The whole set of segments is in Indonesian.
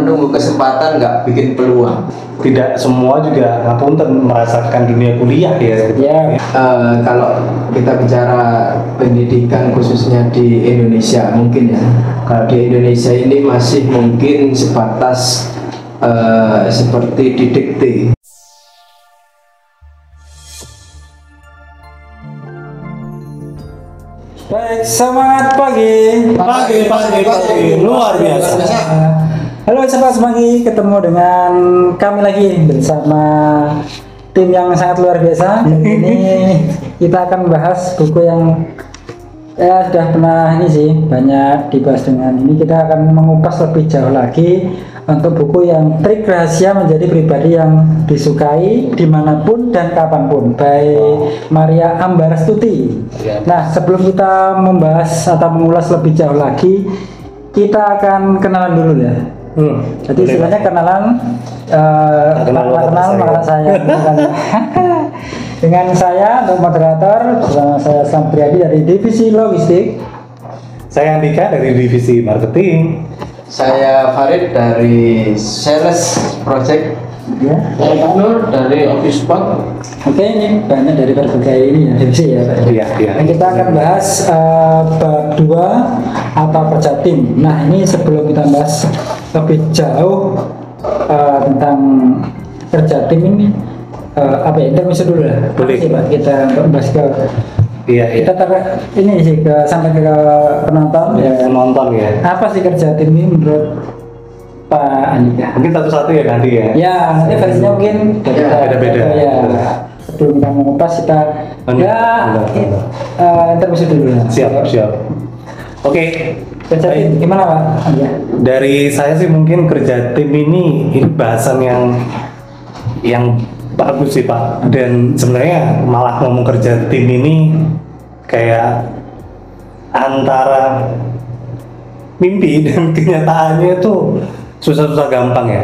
menunggu kesempatan, nggak bikin peluang. Tidak semua juga ngapunten merasakan dunia kuliah ya. Ya. Kalau kita bicara pendidikan khususnya di Indonesia mungkin ya, kalau di Indonesia ini masih mungkin sebatas seperti didikte. Baik, semangat pagi. Pagi, luar biasa. Halo sahabat Semanggi, ketemu dengan kami lagi bersama tim yang sangat luar biasa. Ini kita akan membahas buku yang sudah pernah ini sih banyak dibahas dengan ini. Kita akan mengupas lebih jauh lagi untuk buku yang trik rahasia menjadi pribadi yang disukai dimanapun dan kapanpun by Maria Ambarstuti. Nah, sebelum kita membahas atau mengulas lebih jauh lagi, kita akan kenalan dulu ya. Jadi istilahnya kenalan, kenal maka saya. Dengan saya untuk moderator, bersama saya Sam Priadi dari divisi logistik. Saya Andika dari divisi marketing. Saya Farid dari sales project. Ya. Saya Pak Nur dari office spot. Oke, ini banyak dari berbagai ini ya divisi ya Pak. Iya. Dan kita akan bahas bab 2 atau Perjatim. Nah, ini sebelum kita bahas lebih jauh tentang Perjatim ini, apa ya, intermezzo dulu lah. Boleh. Sih, Pak, kita bahas ke Iya. kita ini sih sampai ke penonton ya. Penonton ya. Apa sih Kerjatim ini menurut Pak Andika? Mungkin satu-satu ya nanti ya. Ya, nanti versinya mungkin beda-beda. Ya, sebelum kita mengupas kita intermezzo dulu lah. Siap. Oke. Kerjatim gimana Pak? Ya. Dari saya sih mungkin kerja tim ini bahasan yang bagus sih Pak. Dan sebenarnya malah ngomong kerja tim ini kayak antara mimpi dan kenyataannya itu susah-susah gampang ya.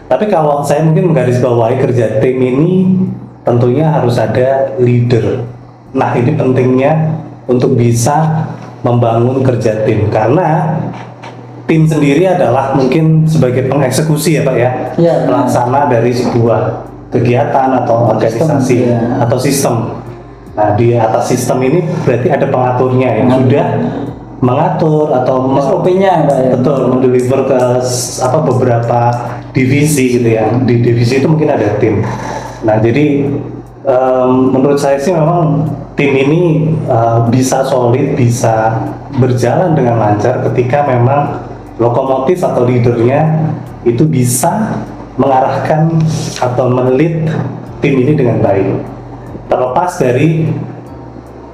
Tapi kalau saya mungkin menggarisbawahi kerja tim ini tentunya harus ada leader. Nah, ini pentingnya untuk bisa membangun kerja tim, karena tim sendiri adalah mungkin sebagai pengeksekusi ya Pak ya, pelaksana dari sebuah kegiatan atau organisasi atau sistem. Nah, di atas sistem ini berarti ada pengaturnya yang sudah mengatur atau SOP-nya Pak ya. Betul, mendeliver ke beberapa divisi gitu ya. Di divisi itu mungkin ada tim. Nah, jadi menurut saya sih memang tim ini bisa solid, bisa berjalan dengan lancar ketika memang lokomotif atau leadernya itu bisa mengarahkan atau men-lead tim ini dengan baik. Terlepas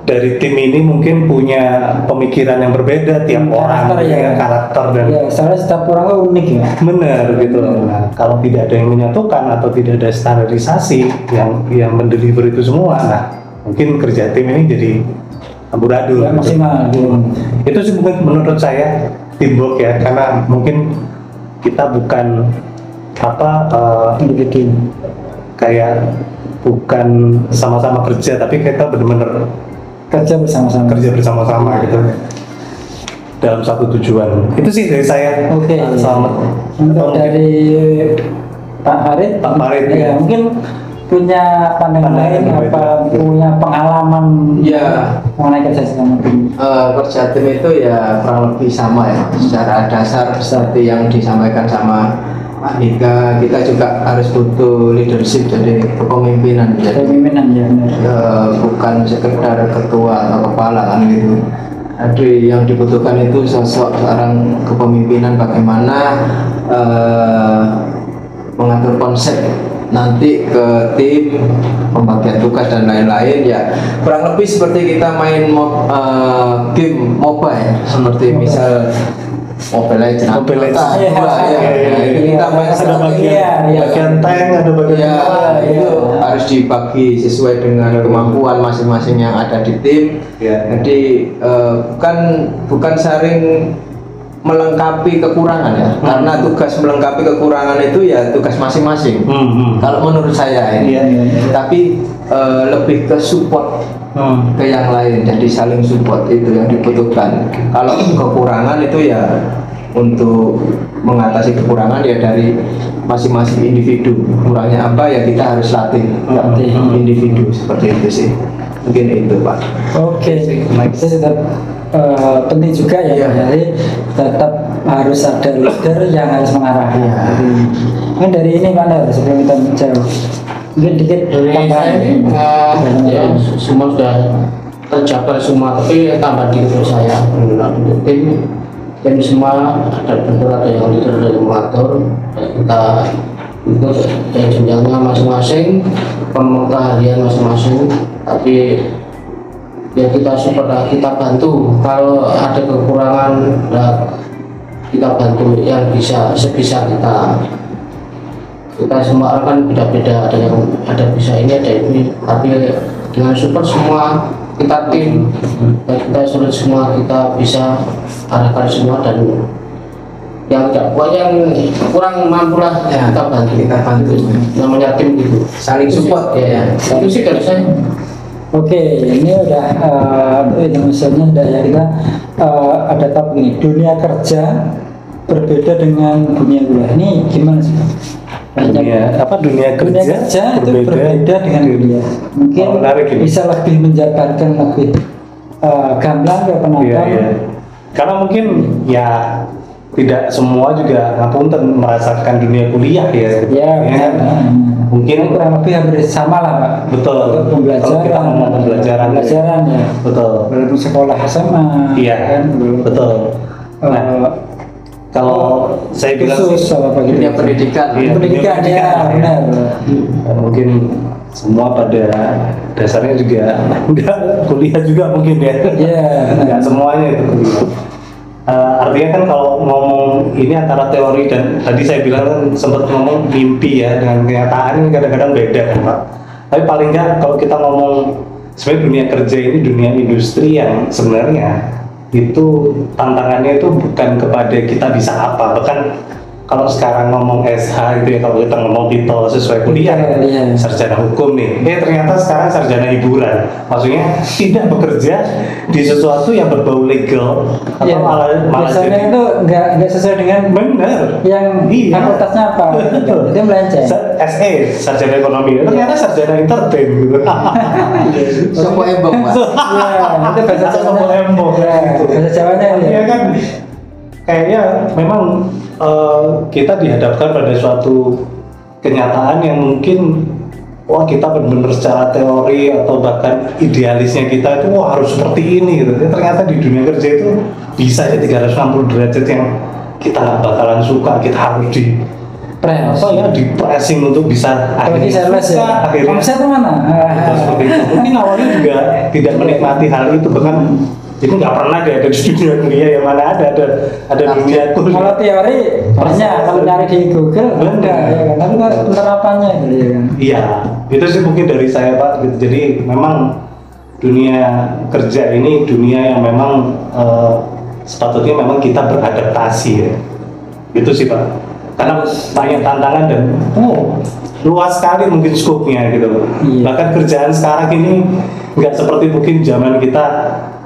dari tim ini mungkin punya pemikiran yang berbeda tiap orang, karakter dan soalnya setiap orang itu unik ya. Benar gitu. Nah, kalau tidak ada yang menyatukan atau tidak ada standarisasi yang mendeliver itu semua, nah mungkin kerja tim ini jadi amburadul. Ya, maksimal. Itu sih mungkin menurut saya teamwork ya, karena mungkin kita bukan kayak bukan sama-sama kerja, tapi kita benar-benar kerja bersama-sama gitu dalam satu tujuan. Itu sih dari saya. Oke. Selamat. Untuk dari Pak Farid ya, mungkin punya pandangan lain apa punya pengalaman mengenai kerja sama tim. Kerja tim itu ya kurang lebih sama ya, secara dasar seperti yang disampaikan sama Pak Dika, kita juga harus butuh leadership, jadi kepemimpinan ya benar. Bukan sekedar ketua atau kepala kan gitu. Jadi yang dibutuhkan itu sosok seorang kepemimpinan, bagaimana mengatur konsep nanti ke tim, pembagian tugas dan lain-lain ya, kurang lebih seperti kita main game mobile, seperti misal Mobile Legends. Kita main ada bagian tank, ada bagian itu harus dibagi sesuai dengan kemampuan masing-masing yang ada di tim. Jadi bukan saling melengkapi kekurangan ya, karena tugas melengkapi kekurangan itu ya tugas masing-masing. Kalau menurut saya ini, tapi lebih ke support ke yang lain, jadi saling support itu yang dibutuhkan. Kalau kekurangan itu ya untuk mengatasi kekurangan ya dari masing-masing individu. Kurangnya apa ya kita harus latih individu, seperti itu sih. Mungkin itu Pak. Oke, itu tetap penting juga ya. Iya. Jadi tetap harus ada leader yang harus mengarahkan. Iya. Mungkin dari ini mana sebelum kita jauh, mungkin dikit Dari tambahan. saya ya semua sudah tercapai semua, tapi tambah dikit untuk saya untuk tim semua ada benar, ada yang leader, ada yang mengatur. Kita ikut dan jenjangnya masing-masing, pemegang harian masing-masing, tapi ya kita support lah, kita bantu kalau ada kekurangan ya, kita bantu yang sebisa kita semua orang kan beda-beda, ada yang ada bisa ini ada ini, tapi dengan support semua kita tim dan kita sulit semua, kita bisa arahkan semua, dan yang tidak kuat yang kurang mampu lah Ya, kita bantu. namanya tim gitu, Saling support ya itu sih dari saya. Oke, ini udah misalnya udah ya kita ada topik ini, dunia kerja berbeda dengan dunia kuliah. Ini gimana sih? Dunia kerja itu berbeda dengan kuliah. Mungkin menarik ini. bisa lebih menjabarkan lebih gamblang ke penonton. Iya. Karena mungkin ya tidak semua juga ngapunten merasakan dunia kuliah ya. Ya, kan? Mungkin kurang lebih hampir sama lah Pak. betul. Kalau Pembelajaran, kita ngomong pembelajaran ya. betul. Walaupun sekolah SMA, Iya, kan, betul. Nah, kalau saya bilang khusus sih, apa gitu. Dunia pendidikan. Iya, Pendidikan dunia ya, benar. mungkin semua pada dasarnya juga enggak kuliah juga mungkin ya. Iya. Enggak semuanya itu kuliah. Artinya kan kalau ngomong ini antara teori dan tadi saya bilang kan sempat ngomong mimpi ya dengan kenyataan ini kadang-kadang beda kan Pak. Tapi paling enggak kalau kita ngomong sebenarnya dunia kerja ini dunia industri yang sebenarnya itu tantangannya itu bukan kepada kita bisa apa, bahkan kalau sekarang ngomong SH gitu ya, kalau kita ngomong titel sesuai kuliah Iya. sarjana hukum nih, ternyata sekarang sarjana hiburan, maksudnya tidak bekerja di sesuatu yang berbau legal atau Iya. malah Biasanya jadi itu nggak sesuai dengan bener yang Iya. fakultasnya apa. Itu melenceng. SE sarjana ekonomi, ternyata sarjana entertain gitu. Sopo embong Pak. Iya, itu bahasa Sopo Jawanya. embong, Ya, gitu. bahasa Jawanya ya. Iya kan, kayaknya memang kita dihadapkan pada suatu kenyataan yang mungkin wah kita benar-benar secara teori atau bahkan idealisnya kita itu wah harus seperti ini gitu. Ternyata di dunia kerja itu bisa ya 360 derajat yang kita nggak bakalan suka, kita harus di Press. di pressing untuk bisa Apalagi sales suka, ya. akhirnya Omset mana? Betul, seperti itu. Mungkin awalnya juga tidak menikmati hal itu, bahkan itu nggak pernah deh ada di dunia kuliah yang mana ada dunia kuliah. Kalau teori banyak, kalau cari di Google ada ya kan. Tapi kan penerapannya gitu ya kan. Iya, itu sih mungkin dari saya Pak. Gitu. Jadi memang dunia kerja ini dunia yang memang sepatutnya memang kita beradaptasi ya. Itu sih Pak. Karena banyak tantangan dan luas sekali mungkin skopnya gitu. Iya. Bahkan kerjaan sekarang ini nggak seperti mungkin zaman kita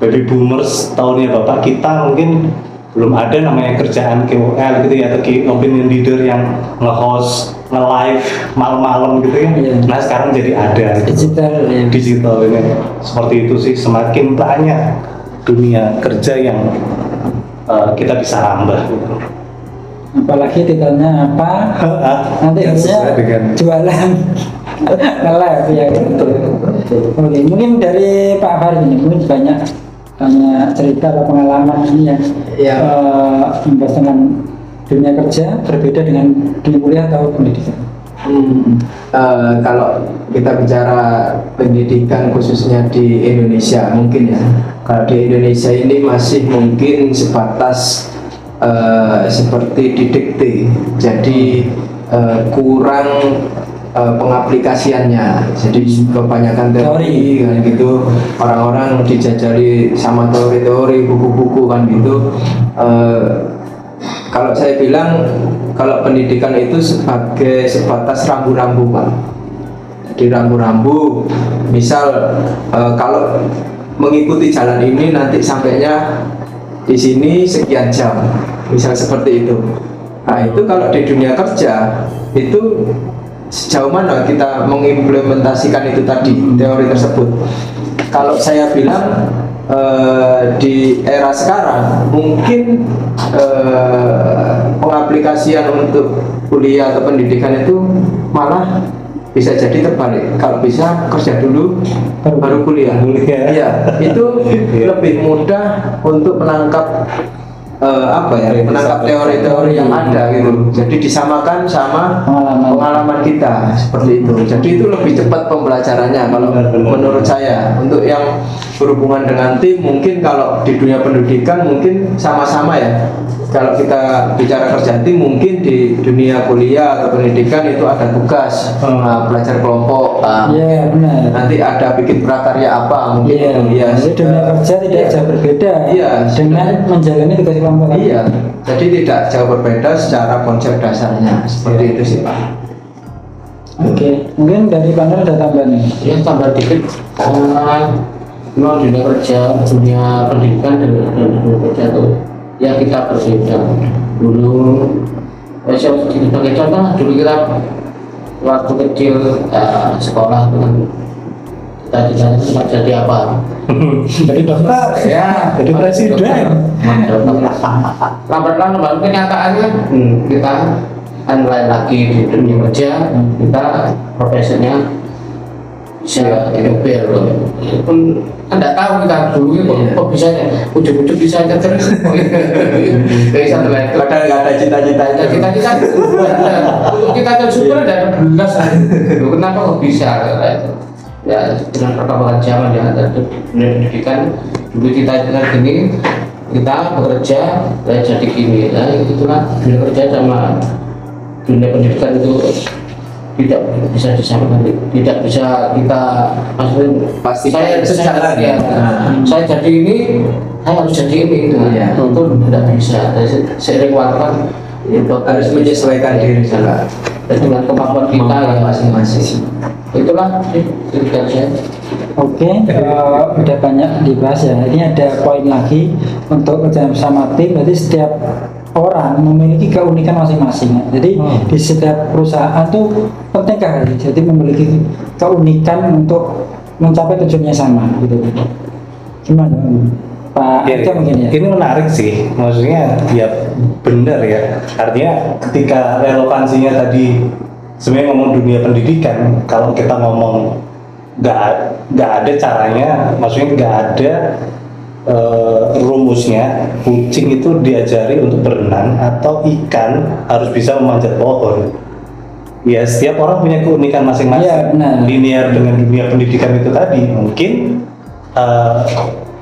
baby boomers tahunnya bapak kita, mungkin belum ada namanya kerjaan KOL gitu ya, atau key opinion leader yang nge-host, nge-live malam-malam gitu ya. Iya. Nah sekarang jadi ada Digital ya. digital ini seperti itu sih, semakin banyak dunia kerja yang kita bisa rambah gitu. Apalagi titelnya apa? Nanti Ya, harusnya sesuai dengan jualan nge-live ya gitu. Oke, mungkin dari Pak Farid ini mungkin banyak cerita atau pengalaman ini ya. Iya. Membahas tentang dunia kerja berbeda dengan dunia kuliah atau pendidikan. Kalau kita bicara pendidikan khususnya di Indonesia mungkin ya, kalau di Indonesia ini masih mungkin sebatas seperti didikte, jadi kurang pengaplikasiannya, jadi kebanyakan teori kan gitu, orang-orang dijajali sama teori-teori, buku-buku kan gitu. Kalau saya bilang kalau pendidikan itu sebagai sebatas rambu-rambu Pak. Jadi rambu-rambu, misal kalau mengikuti jalan ini nanti sampainya di sini sekian jam. misal seperti itu. Nah itu kalau di dunia kerja itu sejauh mana kita mengimplementasikan itu tadi, teori tersebut. Kalau saya bilang di era sekarang mungkin pengaplikasian untuk kuliah atau pendidikan itu malah bisa jadi terbalik. Kalau bisa kerja dulu baru kuliah. Iya, itu lebih mudah untuk menangkap menangkap teori-teori yang ada gitu. Jadi disamakan sama pengalaman kita seperti itu. Jadi itu lebih cepat pembelajarannya kalau menurut saya. Untuk yang berhubungan dengan tim, mungkin kalau di dunia pendidikan mungkin sama-sama ya. Kalau kita bicara kerja tim, mungkin di dunia kuliah atau pendidikan itu ada tugas belajar kelompok. Benar. Nanti ada bikin prakarya apa mungkin. Jadi dunia kerja tidak jauh berbeda dengan menjalani tugas kelompok. Iya, jadi tidak jauh berbeda secara konsep dasarnya seperti itu sih Pak. Oke, mungkin dari panel ada tambahan nih. Ya tambah dikit, memang dunia kerja, dunia pendidikan dan dunia kerja itu ya kita berbeda. Dulu, sebagai contoh, dulu kita waktu kecil sekolah itu kan cita-citanya cuma jadi apa? Jadi dokter, jadi presiden. Lambat-lambat kenyataannya kita lain lagi di dunia kerja, kita profesinya bisa nyopir pun anda tahu kita dulu kok bisa ujuk-ujuk bisa terus dari satu lain Padahal nggak ada cita-citanya. cita-cita untuk kita tersyukur ada belas kenapa kok bisa ya dengan perkembangan zaman yang ada di dunia pendidikan dulu kita dengan gini kita bekerja jadi gini itulah dunia kerja sama dunia pendidikan itu tidak bisa disamakan, tidak bisa kita maksudnya Pasti saya sejalan ya, saya jadi ini saya harus jadi ini itu tidak bisa. Seiring waktu kan harus menyesuaikan diri juga dengan kemampuan kita ya masing-masing. Itulah saya. Oke, udah banyak dibahas ya. Ini ada poin lagi untuk kerja sama tim. Berarti setiap orang memiliki keunikan masing-masing. Jadi di setiap perusahaan tuh penting kan, jadi memiliki keunikan untuk mencapai tujuannya sama gitu. Gimana Pak? Ya, Mungkin ya. ini menarik sih, maksudnya ya benar ya. Artinya ketika relevansinya tadi sebenarnya ngomong dunia pendidikan, kalau kita ngomong nggak ada caranya, maksudnya nggak ada rumusnya kucing itu diajari untuk berenang atau ikan harus bisa memanjat pohon. Ya setiap orang punya keunikan masing-masing. Linear dengan dunia pendidikan itu tadi mungkin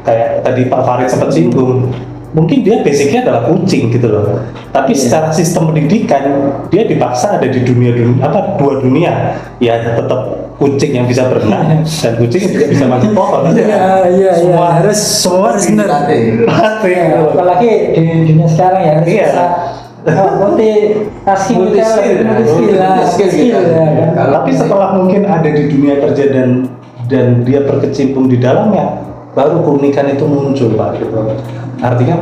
kayak tadi Pak Farid sempat singgung, mungkin dia basicnya adalah kucing gitu loh. Tapi secara sistem pendidikan dia dipaksa ada di dua dunia. Ya tetap kucing yang bisa berenang dan kucing yang juga bisa manjat pohon. Semua harus benar. Apalagi di dunia sekarang ya harus bisa multi skill. Tapi setelah mungkin ada di dunia kerja dan dia berkecimpung di dalamnya, baru keunikan itu muncul Pak gitu. Artinya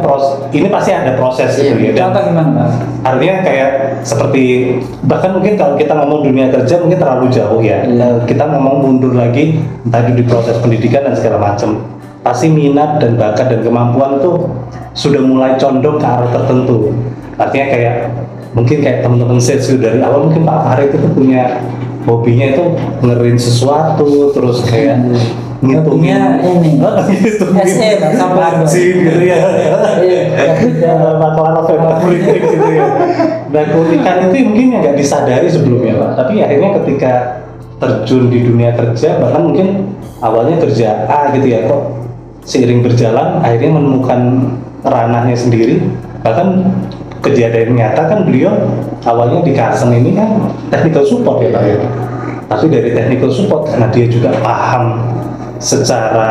ini pasti ada proses gitu ya. Contoh gimana Pak? Artinya kayak seperti bahkan mungkin kalau kita ngomong dunia kerja mungkin terlalu jauh ya. Kita ngomong mundur lagi tadi di proses pendidikan dan segala macam. Pasti minat dan bakat dan kemampuan tuh sudah mulai condong ke arah tertentu. Artinya kayak mungkin kayak teman-teman sales dari awal mungkin Pak Farid itu punya hobinya itu ngerin sesuatu terus kayak ngitungnya ini SE sama gitu ya bakalan politik gitu ya. Dan keunikan itu mungkin nggak disadari sebelumnya Pak, tapi akhirnya ketika terjun di dunia kerja bahkan mungkin awalnya kerja A gitu ya, kok seiring berjalan akhirnya menemukan ranahnya sendiri. Bahkan kejadian nyata kan beliau awalnya di Carson ini kan technical support ya Pak ya. Tapi dari technical support karena dia juga paham secara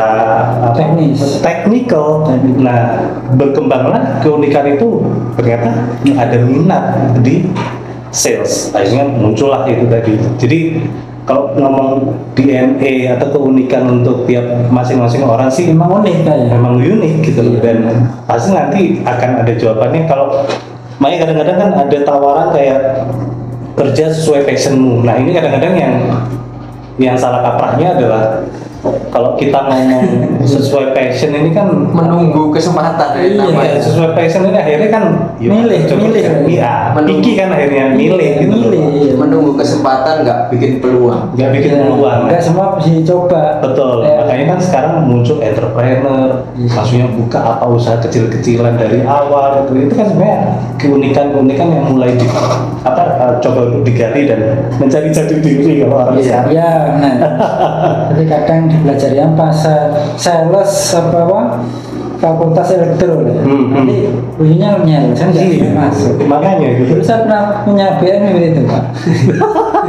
teknikal. Nah, berkembanglah keunikan itu ternyata ada minat di sales. Akhirnya muncullah itu tadi. Jadi kalau ngomong DNA atau keunikan untuk tiap masing-masing orang sih Memang unik kayak. memang unik gitu loh, dan pasti nanti akan ada jawabannya. Kalau makanya kadang-kadang kan ada tawaran kayak kerja sesuai passionmu. Nah ini kadang-kadang yang salah kaprahnya adalah kalau kita ngomong sesuai passion ini kan menunggu kesempatan ya, Iya, namanya. sesuai passion ini akhirnya kan Milih. iya, Menunggu. picky kan akhirnya milih gitu loh. Milih. Menunggu kesempatan nggak bikin peluang. Nggak bikin Ya, peluang. nggak semua bisa dicoba. Betul, Ya. makanya kan sekarang muncul entrepreneur, maksudnya buka apa usaha kecil-kecilan dari awal gitu. Itu kan sebenarnya keunikan-keunikan yang mulai coba untuk digali dan mencari jati diri kalau orang Iya. sekarang. Ya, nah. Jadi kadang dipelajari apa sales apa fakultas elektro ya. Nanti bunyinya nyel, saya nggak bisa masuk. Makanya gitu. Dulu saya pernah punya BM itu Pak.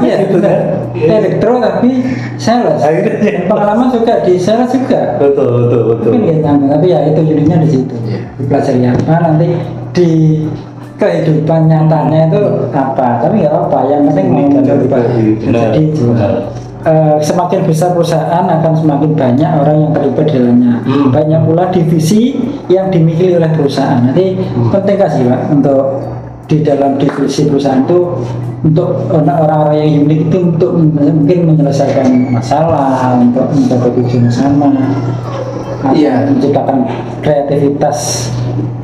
Iya benar. Elektro tapi sales. Akhirnya. Pengalaman juga di sales juga. Betul. Tapi nggak nyambung. Tapi ya itu jadinya di situ. Iya. Dipelajari apa nanti di kehidupan nyatanya itu apa. Tapi nggak apa. Yang penting mau mencoba. Benar. Jadi itu. Semakin besar perusahaan akan semakin banyak orang yang terlibat di dalamnya. Banyak pula divisi yang dimiliki oleh perusahaan. Nanti penting kasih Pak untuk di dalam divisi perusahaan itu untuk orang-orang yang unik itu untuk mungkin menyelesaikan masalah, untuk mencapai tujuan sama, atau Iya. menciptakan kreativitas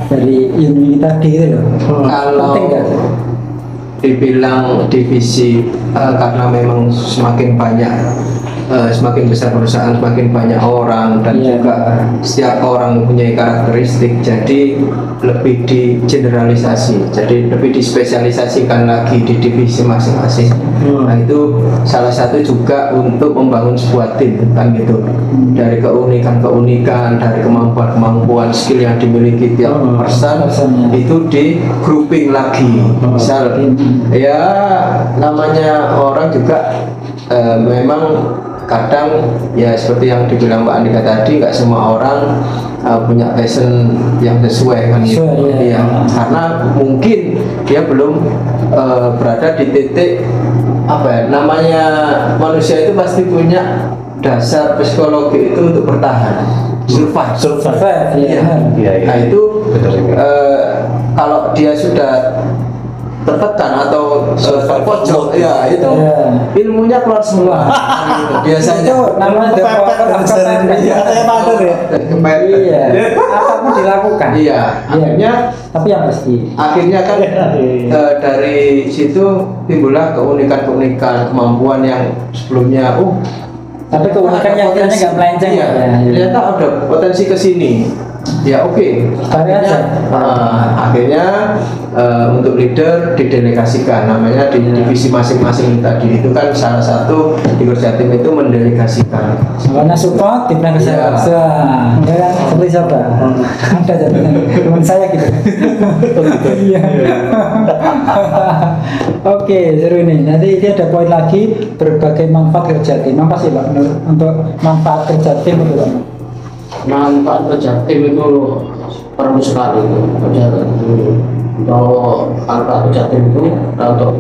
dari unik tadi gitu loh. Kalau Penting nggak? dibilang divisi karena memang semakin banyak semakin besar perusahaan semakin banyak orang dan Iya. juga setiap orang mempunyai karakteristik, jadi lebih digeneralisasi, jadi lebih dispesialisasikan lagi di divisi masing-masing. Nah itu salah satu juga untuk membangun sebuah tim kan gitu, dari keunikan-keunikan, dari kemampuan-kemampuan skill yang dimiliki tiap person Personnya. itu di grouping lagi. Misal ya namanya orang juga memang kadang ya seperti yang dibilang Mbak Andika tadi, nggak semua orang punya passion yang sesuai kan gitu. Sesuai, ya. Iya, karena mungkin dia belum berada di titik apa ya namanya, manusia itu pasti punya dasar psikologi itu untuk bertahan, survive. Survive, ya. Iya. Nah itu Betul. kalau dia sudah tertekan atau terpojok, ya itu Ya. ilmunya keluar semua. Biasanya Itu namanya the power of commitment. Iya, kayak pader ya. kepepet. Iya, apapun dilakukan. Iya, akhirnya Tapi yang pasti. akhirnya kan dari situ timbullah keunikan-keunikan, kemampuan yang sebelumnya Tapi keunikan yang kiranya nggak melenceng. iya, Ya. ternyata ada potensi ke sini. Ya oke. Cari aja. Akhirnya untuk leader didelegasikan, namanya di divisi masing-masing tadi. Itu kan salah satu di kerja tim itu mendelegasikan. Soalnya support timnya Iya. kesehatan. Ya kan? Seperti siapa? Ada jadinya teman saya gitu. Iya. Oke, seru ini. Nanti ini ada poin lagi berbagai manfaat kerja tim. Apa sih Pak menurut untuk manfaat kerja tim itu Pak? Manfaat kerja tim itu perlu sekali kerja tim. Untuk manfaat kerja tim itu untuk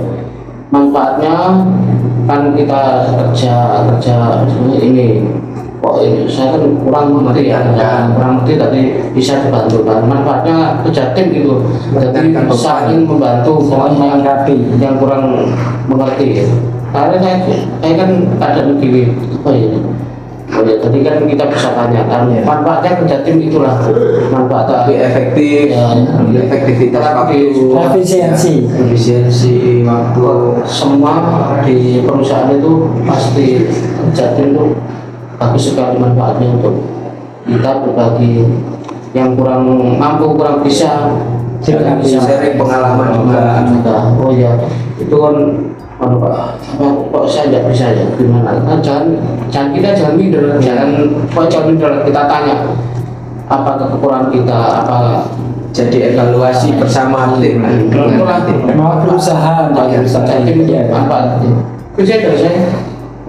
manfaatnya kan kita kerja sebenarnya ini kok ini saya kan kurang mengerti ya, kurang mengerti tadi bisa dibantu kan manfaatnya kerja tim gitu, jadi saling membantu Saling melengkapi. yang kurang mengerti. Karena saya kan ada begini, jadi kan kita bisa tanyakan manfaatnya kerja tim itulah manfaat Lebih efektif, Ya, lebih efektivitas waktu, Efisiensi. efisiensi waktu. semua di perusahaan itu pasti kerja tim itu bagus sekali manfaatnya untuk kita berbagi yang kurang mampu, kurang bisa Sharing pengalaman juga. Oh ya, itu kan kok saya tidak bisa ya gimana? Kan jangan kita jangan minder, jangan minder, kita tanya apa kekurangan kita, apa Jadi evaluasi bersama tim lah. Itulah. Dengan tim. Mau berusaha, kerja tim itu manfaat. Kerja dari saya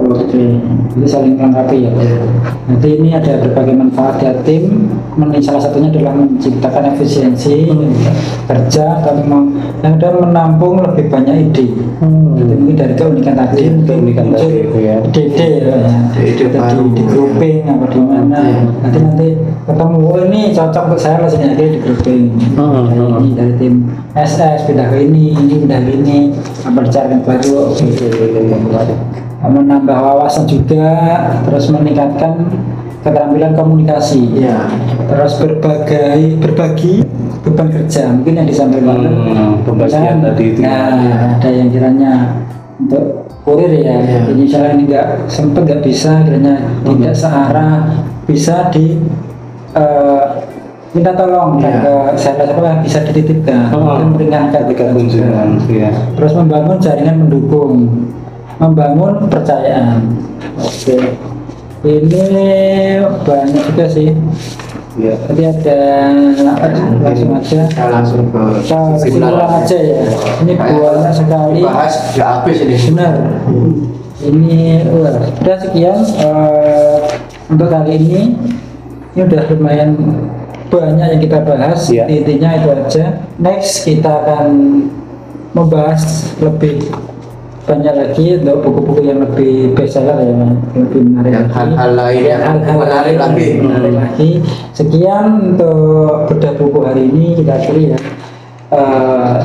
Oke, itu saling melengkapi ya. Nanti ini ada berbagai manfaat ya tim. Salah satunya adalah menciptakan efisiensi kerja dan yang ada menampung lebih banyak ide. Jadi mungkin dari keunikan tadi, keunikan tadi itu ya. ide di grouping apa di mana. Nanti ketemu, oh ini cocok untuk saya rasanya di grouping. Ini dari tim SS pindah ke ini pindah ke ini, apa dicarikan baru. Menambah wawasan juga, terus meningkatkan keterampilan komunikasi, terus berbagi beban kerja, mungkin yang disampaikan pembagian tadi itu. Ada yang kiranya untuk kurir ya, ini misalnya ini nggak sempet nggak bisa, kiranya tidak searah, bisa di minta tolong ke saya yang bisa dititipkan, mungkin meringankan kunjungan. Terus membangun jaringan mendukung, membangun kepercayaan. Oke, ini banyak juga sih. Tadi ada langsung aja. Langsung ke kesimpulan aja ya. Ini banyak sekali. Bahas nggak habis ini. Benar. Ini sudah sekian untuk kali ini. Ini udah lumayan banyak yang kita bahas. Intinya itu aja. Next kita akan membahas lebih banyak lagi untuk buku-buku yang lebih bestseller ya, lebih menarik lagi. Hal-hal lain yang menarik lagi. Sekian untuk bedah buku hari ini, kita akhiri ya.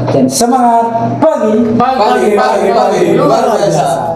Dan semangat pagi luar biasa.